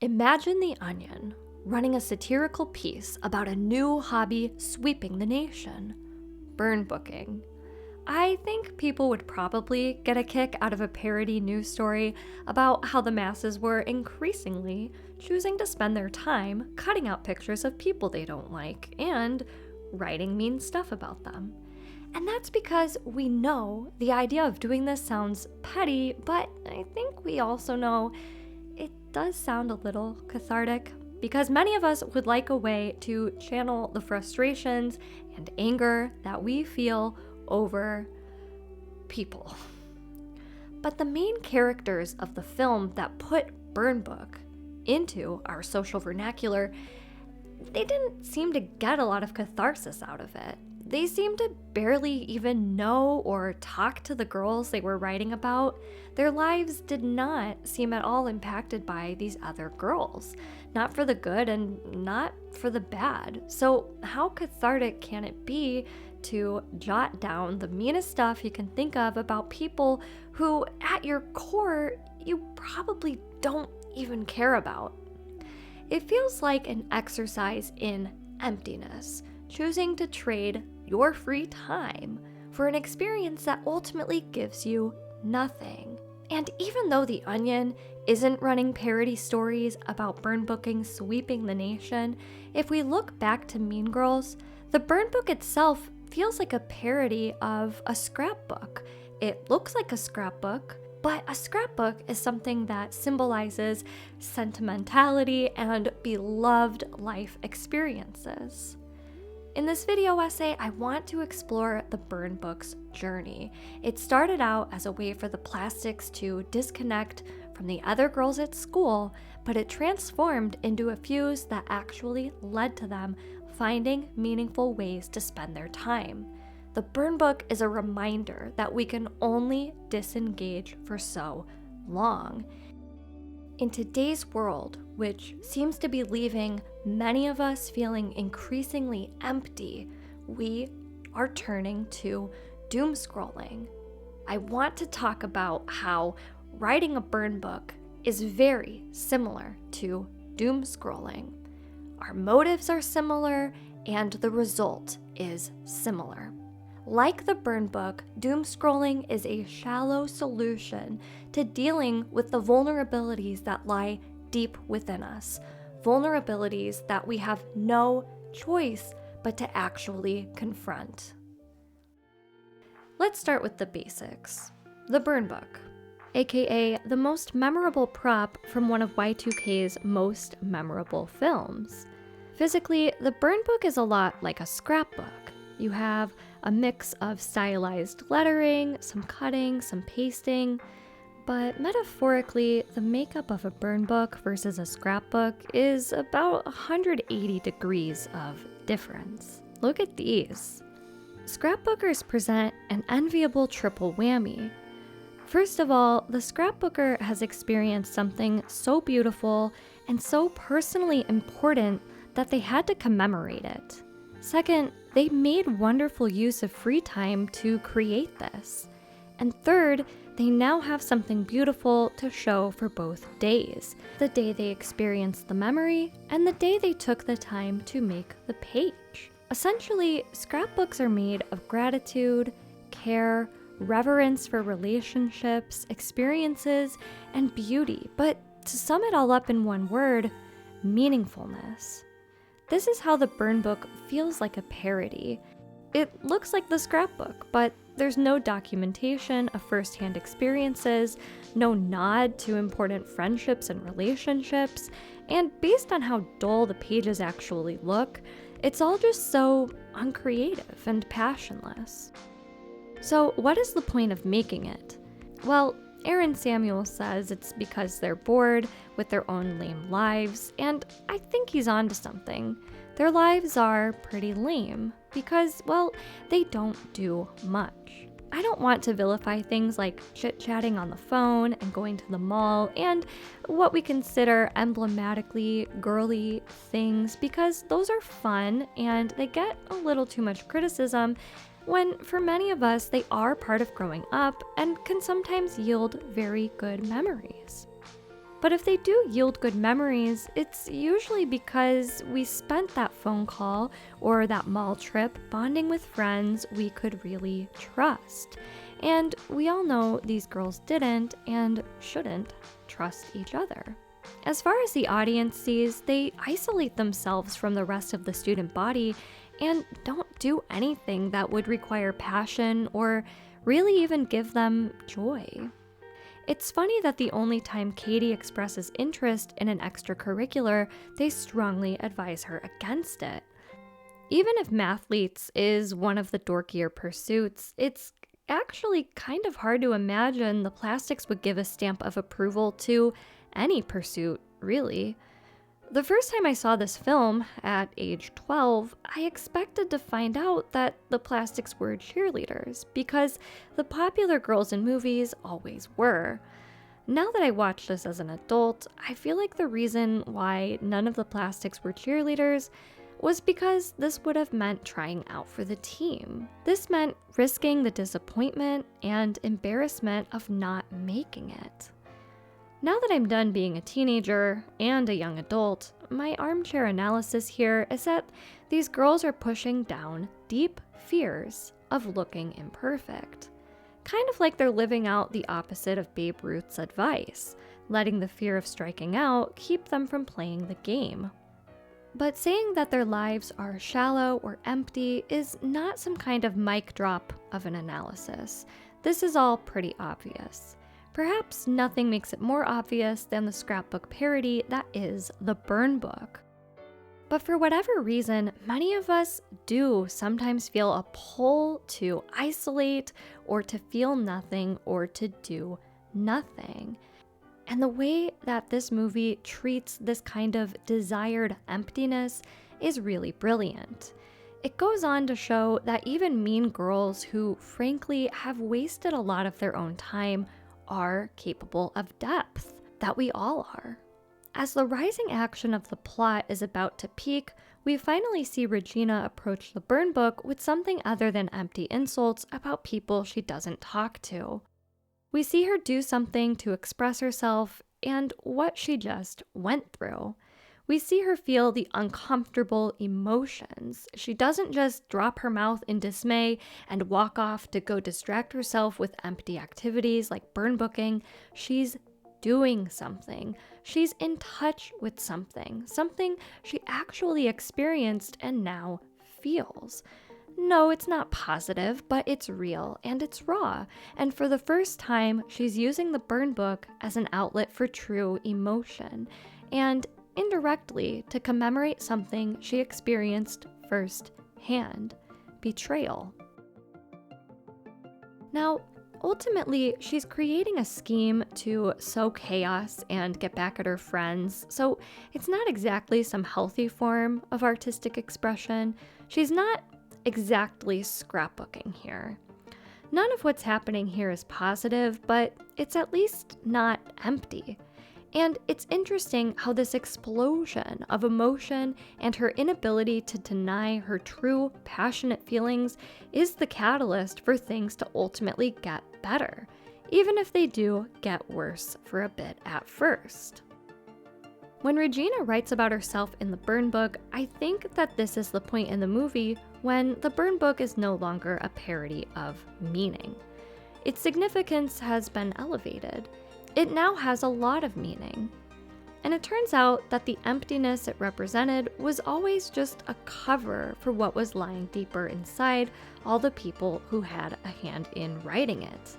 Imagine The Onion running a satirical piece about a new hobby sweeping the nation: burn booking. I think people would probably get a kick out of a parody news story about how the masses were increasingly choosing to spend their time cutting out pictures of people they don't like and writing mean stuff about them. And that's because we know the idea of doing this sounds petty, but I think we also know it does sound a little cathartic, because many of us would like a way to channel the frustrations and anger that we feel over people. But the main characters of the film that put Burn Book into our social vernacular, they didn't seem to get a lot of catharsis out of it. They seemed to barely even know or talk to the girls they were writing about. Their lives did not seem at all impacted by these other girls, not for the good and not for the bad. So how cathartic can it be to jot down the meanest stuff you can think of about people who, at your core, you probably don't even care about? It feels like an exercise in emptiness, choosing to trade your free time for an experience that ultimately gives you nothing. And even though The Onion isn't running parody stories about burn booking sweeping the nation, if we look back to Mean Girls, the burn book itself feels like a parody of a scrapbook. It looks like a scrapbook, but a scrapbook is something that symbolizes sentimentality and beloved life experiences. In this video essay, I want to explore the burn book's journey. It started out as a way for the plastics to disconnect from the other girls at school, but it transformed into a fuse that actually led to them finding meaningful ways to spend their time. The burn book is a reminder that we can only disengage for so long. In today's world, which seems to be leaving many of us feeling increasingly empty, we are turning to doom scrolling. I want to talk about how writing a burn book is very similar to doom scrolling. Our motives are similar, and the result is similar. Like the burn book, doom scrolling is a shallow solution to dealing with the vulnerabilities that lie deep within us, vulnerabilities that we have no choice but to actually confront. Let's start with the basics. The burn book, aka the most memorable prop from one of Y2K's most memorable films. Physically, the burn book is a lot like a scrapbook. You have a mix of stylized lettering, some cutting, some pasting, but metaphorically, the makeup of a burn book versus a scrapbook is about 180 degrees of difference. Look at these. Scrapbookers present an enviable triple whammy. First of all, the scrapbooker has experienced something so beautiful and so personally important that they had to commemorate it. Second, they made wonderful use of free time to create this. And third, they now have something beautiful to show for both days: the day they experienced the memory and the day they took the time to make the page. Essentially, scrapbooks are made of gratitude, care, reverence for relationships, experiences, and beauty. But to sum it all up in one word, meaningfulness. This is how the burn book feels like a parody. It looks like the scrapbook, but there's no documentation of first-hand experiences, no nod to important friendships and relationships, and based on how dull the pages actually look, it's all just so uncreative and passionless. So what is the point of making it? Well, Aaron Samuel says it's because they're bored with their own lame lives, and I think he's onto something. Their lives are pretty lame because, well, they don't do much. I don't want to vilify things like chit-chatting on the phone and going to the mall and what we consider emblematically girly things, because those are fun and they get a little too much criticism when, for many of us, they are part of growing up and can sometimes yield very good memories. But if they do yield good memories, it's usually because we spent that phone call or that mall trip bonding with friends we could really trust. And we all know these girls didn't and shouldn't trust each other. As far as the audience sees, they isolate themselves from the rest of the student body and don't do anything that would require passion or really even give them joy. It's funny that the only time Katie expresses interest in an extracurricular, they strongly advise her against it. Even if mathletes is one of the dorkier pursuits, it's actually kind of hard to imagine the plastics would give a stamp of approval to any pursuit, really. The first time I saw this film, at age 12, I expected to find out that the plastics were cheerleaders, because the popular girls in movies always were. Now that I watch this as an adult, I feel like the reason why none of the plastics were cheerleaders was because this would have meant trying out for the team. This meant risking the disappointment and embarrassment of not making it. Now that I'm done being a teenager and a young adult, my armchair analysis here is that these girls are pushing down deep fears of looking imperfect. Kind of like they're living out the opposite of Babe Ruth's advice, letting the fear of striking out keep them from playing the game. But saying that their lives are shallow or empty is not some kind of mic drop of an analysis. This is all pretty obvious. Perhaps nothing makes it more obvious than the scrapbook parody that is The Burn Book. But for whatever reason, many of us do sometimes feel a pull to isolate or to feel nothing or to do nothing. And the way that this movie treats this kind of desired emptiness is really brilliant. It goes on to show that even mean girls who frankly have wasted a lot of their own time are capable of depth, that we all are. As the rising action of the plot is about to peak, we finally see Regina approach the burn book with something other than empty insults about people she doesn't talk to. We see her do something to express herself and what she just went through. We see her feel the uncomfortable emotions. She doesn't just drop her mouth in dismay and walk off to go distract herself with empty activities like burn booking. She's doing something. She's in touch with something she actually experienced and now feels. No, it's not positive, but it's real and it's raw. And for the first time, she's using the burn book as an outlet for true emotion. And indirectly to commemorate something she experienced firsthand: betrayal. Now, ultimately, she's creating a scheme to sow chaos and get back at her friends, so it's not exactly some healthy form of artistic expression. She's not exactly scrapbooking here. None of what's happening here is positive, but it's at least not empty. And it's interesting how this explosion of emotion and her inability to deny her true passionate feelings is the catalyst for things to ultimately get better, even if they do get worse for a bit at first. When Regina writes about herself in the burn book, I think that this is the point in the movie when the burn book is no longer a parody of meaning. Its significance has been elevated. It now has a lot of meaning. And it turns out that the emptiness it represented was always just a cover for what was lying deeper inside all the people who had a hand in writing it.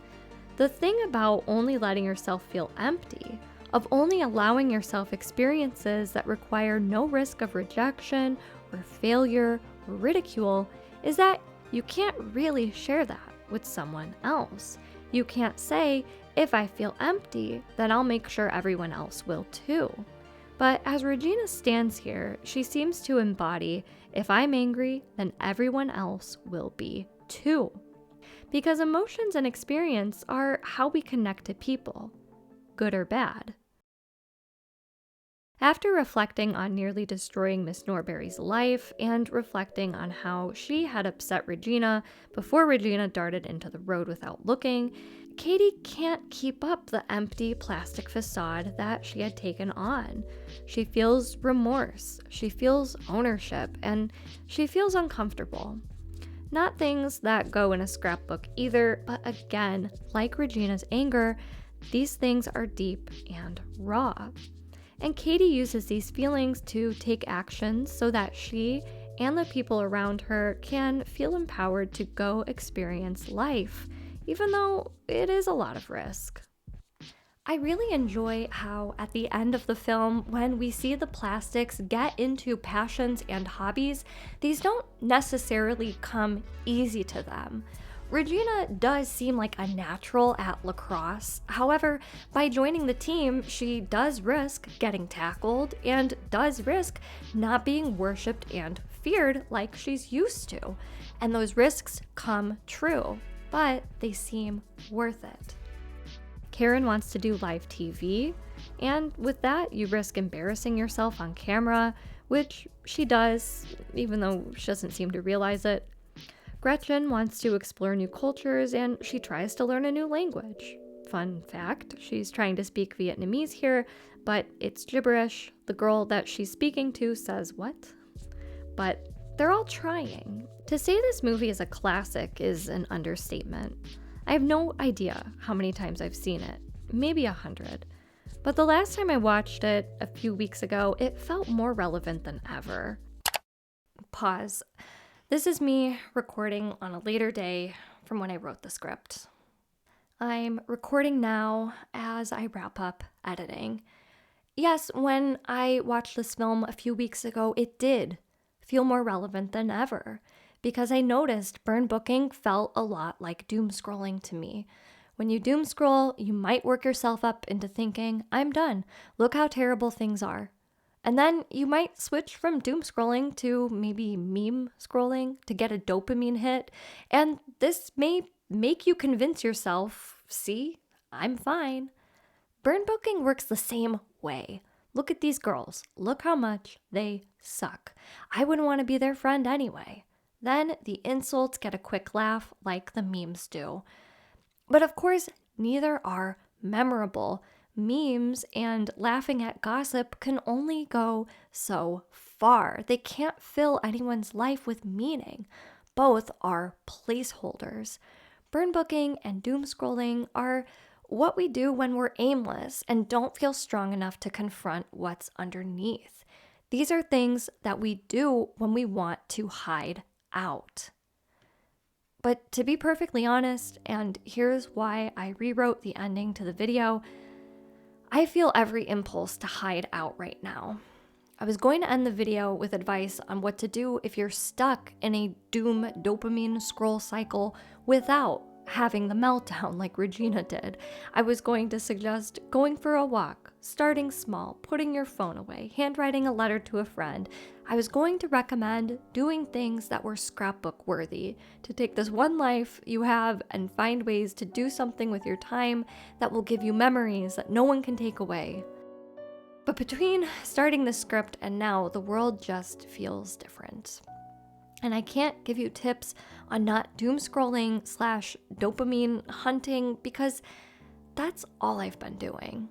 The thing about only letting yourself feel empty, of only allowing yourself experiences that require no risk of rejection or failure or ridicule, is that you can't really share that with someone else. You can't say, if I feel empty, then I'll make sure everyone else will too. But as Regina stands here, she seems to embody, if I'm angry, then everyone else will be too. Because emotions and experience are how we connect to people, good or bad. After reflecting on nearly destroying Miss Norbury's life and reflecting on how she had upset Regina before Regina darted into the road without looking, Katie can't keep up the empty plastic facade that she had taken on. She feels remorse, she feels ownership, and she feels uncomfortable. Not things that go in a scrapbook either, but again, like Regina's anger, these things are deep and raw. And Katie uses these feelings to take action so that she and the people around her can feel empowered to go experience life, even though it is a lot of risk. I really enjoy how at the end of the film, when we see the plastics get into passions and hobbies, these don't necessarily come easy to them. Regina does seem like a natural at lacrosse. However, by joining the team, she does risk getting tackled and does risk not being worshipped and feared like she's used to. And those risks come true, but they seem worth it. Karen wants to do live TV, and with that, you risk embarrassing yourself on camera, which she does, even though she doesn't seem to realize it. Gretchen wants to explore new cultures, and she tries to learn a new language. Fun fact, she's trying to speak Vietnamese here, but it's gibberish. The girl that she's speaking to says, "What?" But they're all trying. To say this movie is a classic is an understatement. I have no idea how many times I've seen it, maybe 100. But the last time I watched it, a few weeks ago, it felt more relevant than ever. Pause. This is me recording on a later day from when I wrote the script. I'm recording now as I wrap up editing. Yes, when I watched this film a few weeks ago, it did feel more relevant than ever because I noticed burn booking felt a lot like doom scrolling to me. When you doom scroll, you might work yourself up into thinking, I'm done. Look how terrible things are. And then you might switch from doom scrolling to maybe meme scrolling to get a dopamine hit. And this may make you convince yourself, see, I'm fine. Burn booking works the same way. Look at these girls. Look how much they suck. I wouldn't want to be their friend anyway. Then the insults get a quick laugh like the memes do. But of course, neither are memorable. Memes and laughing at gossip can only go so far. They can't fill anyone's life with meaning. Both are placeholders. Burn booking and doom scrolling are what we do when we're aimless and don't feel strong enough to confront what's underneath. These are things that we do when we want to hide out. But to be perfectly honest, and here's why I rewrote the ending to the video, I feel every impulse to hide out right now. I was going to end the video with advice on what to do if you're stuck in a doom dopamine scroll cycle without having the meltdown like Regina did. I was going to suggest going for a walk, starting small, putting your phone away, handwriting a letter to a friend. I was going to recommend doing things that were scrapbook worthy, to take this one life you have and find ways to do something with your time that will give you memories that no one can take away. But between starting the script and now, the world just feels different. And I can't give you tips on not doom scrolling / dopamine hunting because that's all I've been doing.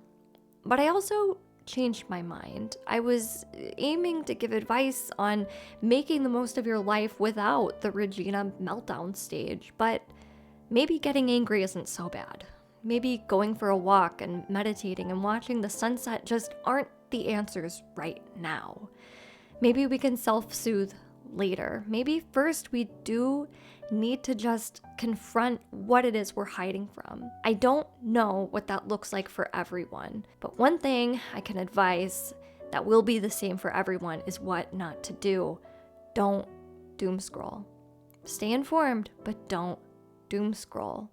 But I also changed my mind. I was aiming to give advice on making the most of your life without the Regina meltdown stage, but maybe getting angry isn't so bad. Maybe going for a walk and meditating and watching the sunset just aren't the answers right now. Maybe we can self-soothe later. Maybe first we do need to just confront what it is we're hiding from. I don't know what that looks like for everyone, but one thing I can advise that will be the same for everyone is what not to do. Don't doom scroll. Stay informed, but don't doom scroll.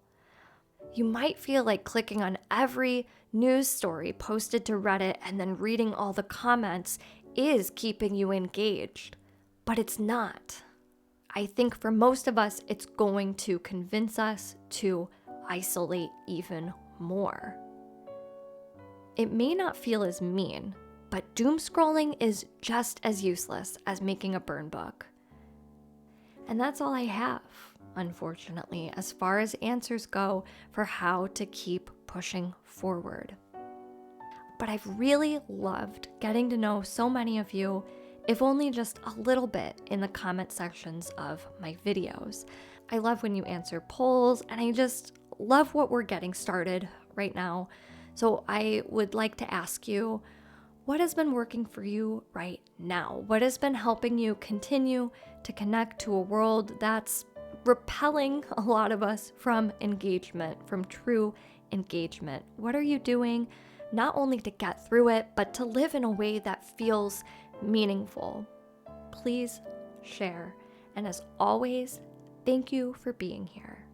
You might feel like clicking on every news story posted to Reddit and then reading all the comments is keeping you engaged, but it's not. I think for most of us, it's going to convince us to isolate even more. It may not feel as mean, but doom scrolling is just as useless as making a burn book. And that's all I have, unfortunately, as far as answers go for how to keep pushing forward. But I've really loved getting to know so many of you, if only just a little bit, in the comment sections of my videos. I love when you answer polls, and I just love what we're getting started right now. So I would like to ask you, what has been working for you right now? What has been helping you continue to connect to a world that's repelling a lot of us from engagement, from true engagement? What are you doing not only to get through it, but to live in a way that feels meaningful? Please share. And as always, thank you for being here.